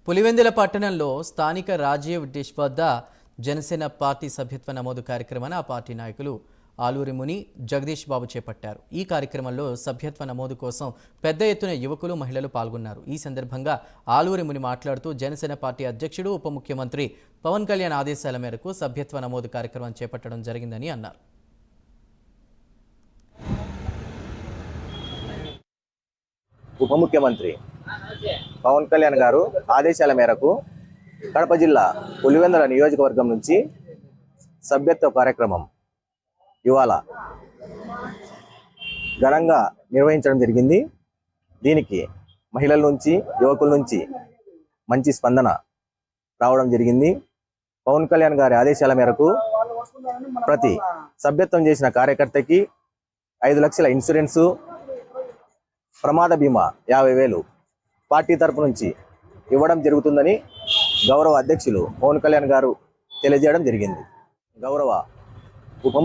పులివెందుల పట్టణంలో స్థానిక రాజీవ్ డిష్ వద్ద జనసేన పార్టీ సభ్యత్వ నమోదు కార్యక్రమాన్ని ఆ పార్టీ నాయకులు ఆలూరి ముని జగదీష్ బాబు చేపట్టారు. ఈ కార్యక్రమంలో సభ్యత్వ నమోదు కోసం పెద్ద ఎత్తున యువకులు మహిళలు పాల్గొన్నారు. ఈ సందర్భంగా ఆలూరి ముని మాట్లాడుతూ జనసేన పార్టీ అధ్యక్షుడు ఉప ముఖ్యమంత్రి పవన్ కళ్యాణ్ ఆదేశాల మేరకు సభ్యత్వ నమోదు కార్యక్రమం చేపట్టడం జరిగిందని అన్నారు. ఉప ముఖ్యమంత్రి పవన్ కళ్యాణ్ గారు ఆదేశాల మేరకు కడప జిల్లా పులివెందుల నియోజకవర్గం నుంచి సభ్యత్వ కార్యక్రమం ఇవాళ ఘనంగా నిర్వహించడం జరిగింది. దీనికి మహిళల నుంచి యువకుల నుంచి మంచి స్పందన రావడం జరిగింది. పవన్ కళ్యాణ్ గారి ఆదేశాల మేరకు ప్రతి సభ్యత్వం చేసిన కార్యకర్తకి 5 లక్షల ఇన్సూరెన్సు, ప్రమాద బీమా 50,000 పార్టీ తరపు నుంచి ఇవ్వడం జరుగుతుందని గౌరవ అధ్యక్షులు పవన్ కళ్యాణ్ గారు తెలియజేయడం జరిగింది. గౌరవ ఉప